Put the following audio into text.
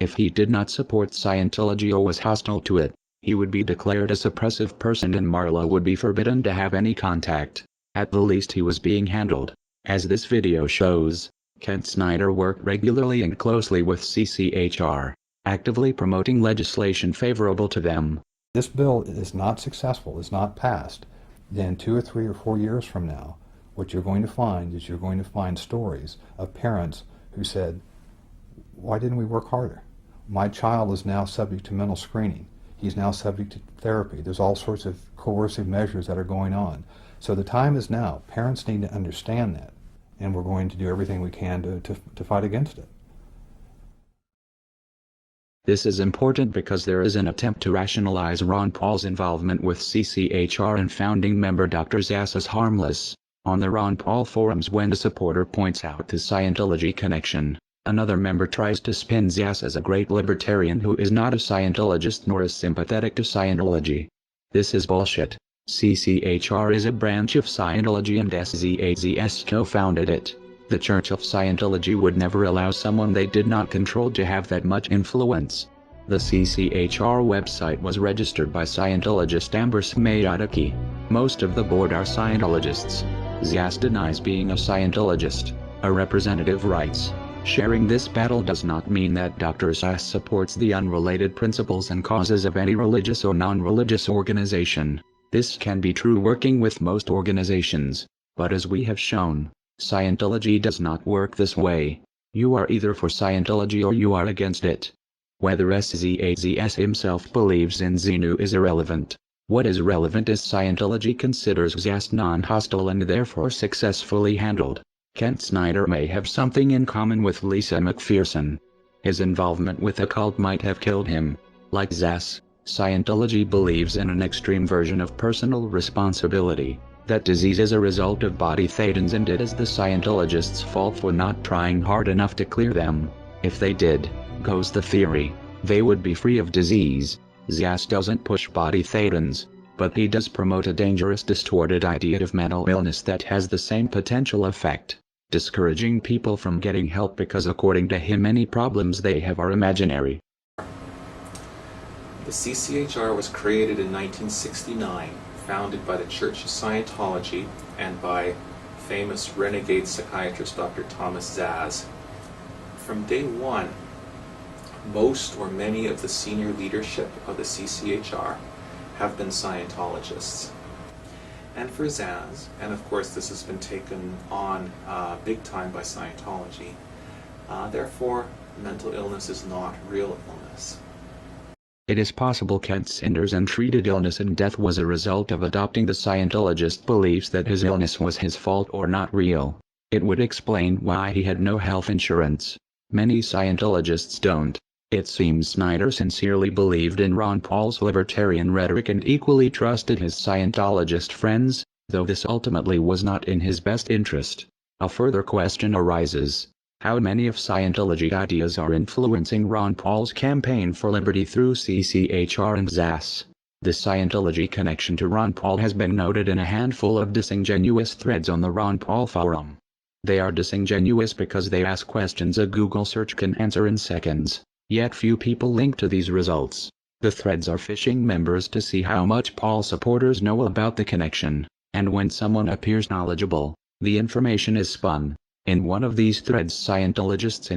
If he did not support Scientology or was hostile to it, he would be declared a suppressive person and Marla would be forbidden to have any contact. At the least he was being handled. As this video shows, Kent Snyder worked regularly and closely with CCHR, actively promoting legislation favorable to them. This bill is not successful, is not passed, then 2 or 3 or 4 years from now, what you're going to find is you're going to find stories of parents who said, why didn't we work harder? My child is now subject to mental screening. He's now subject to therapy. There's all sorts of coercive measures that are going on. So the time is now. Parents need to understand that, and we're going to do everything we can to fight against it. This is important because there is an attempt to rationalize Ron Paul's involvement with CCHR and founding member Dr. Zass as harmless. On the Ron Paul forums, when a supporter points out the Scientology connection, another member tries to spin Zass as a great libertarian who is not a Scientologist nor is sympathetic to Scientology. This is bullshit. CCHR is a branch of Scientology and SZAZS co-founded it. The Church of Scientology would never allow someone they did not control to have that much influence. The CCHR website was registered by Scientologist Amber Smayataki. Most of the board are Scientologists. Zass denies being a Scientologist. A representative writes, sharing this battle does not mean that Dr. Zass supports the unrelated principles and causes of any religious or non-religious organization. This can be true working with most organizations, but as we have shown, Scientology does not work this way. You are either for Scientology or you are against it. Whether SZAZS himself believes in Xenu is irrelevant. What is relevant is Scientology considers Zass non-hostile and therefore successfully handled. Kent Snyder may have something in common with Lisa McPherson. His involvement with the cult might have killed him. Like Zass, Scientology believes in an extreme version of personal responsibility. That disease is a result of body thetans and it is the Scientologists' fault for not trying hard enough to clear them. If they did, goes the theory, they would be free of disease. Zass doesn't push body thetans, but he does promote a dangerous distorted idea of mental illness that has the same potential effect, discouraging people from getting help because according to him any problems they have are imaginary. The CCHR was created in 1969. Founded by the Church of Scientology and by famous renegade psychiatrist Dr. Thomas Zass. From day one, most or many of the senior leadership of the CCHR have been Scientologists. And for Zass, and of course this has been taken on big time by Scientology, therefore mental illness is not real illness. It is possible Kent Snyder's untreated illness and death was a result of adopting the Scientologist beliefs that his illness was his fault or not real. It would explain why he had no health insurance. Many Scientologists don't. It seems Snyder sincerely believed in Ron Paul's libertarian rhetoric and equally trusted his Scientologist friends, though this ultimately was not in his best interest. A further question arises. How many of Scientology ideas are influencing Ron Paul's campaign for liberty through CCHR and Zass? The Scientology connection to Ron Paul has been noted in a handful of disingenuous threads on the Ron Paul forum. They are disingenuous because they ask questions a Google search can answer in seconds, yet few people link to these results. The threads are phishing members to see how much Paul supporters know about the connection, and when someone appears knowledgeable, the information is spun. In one of these threads Scientologists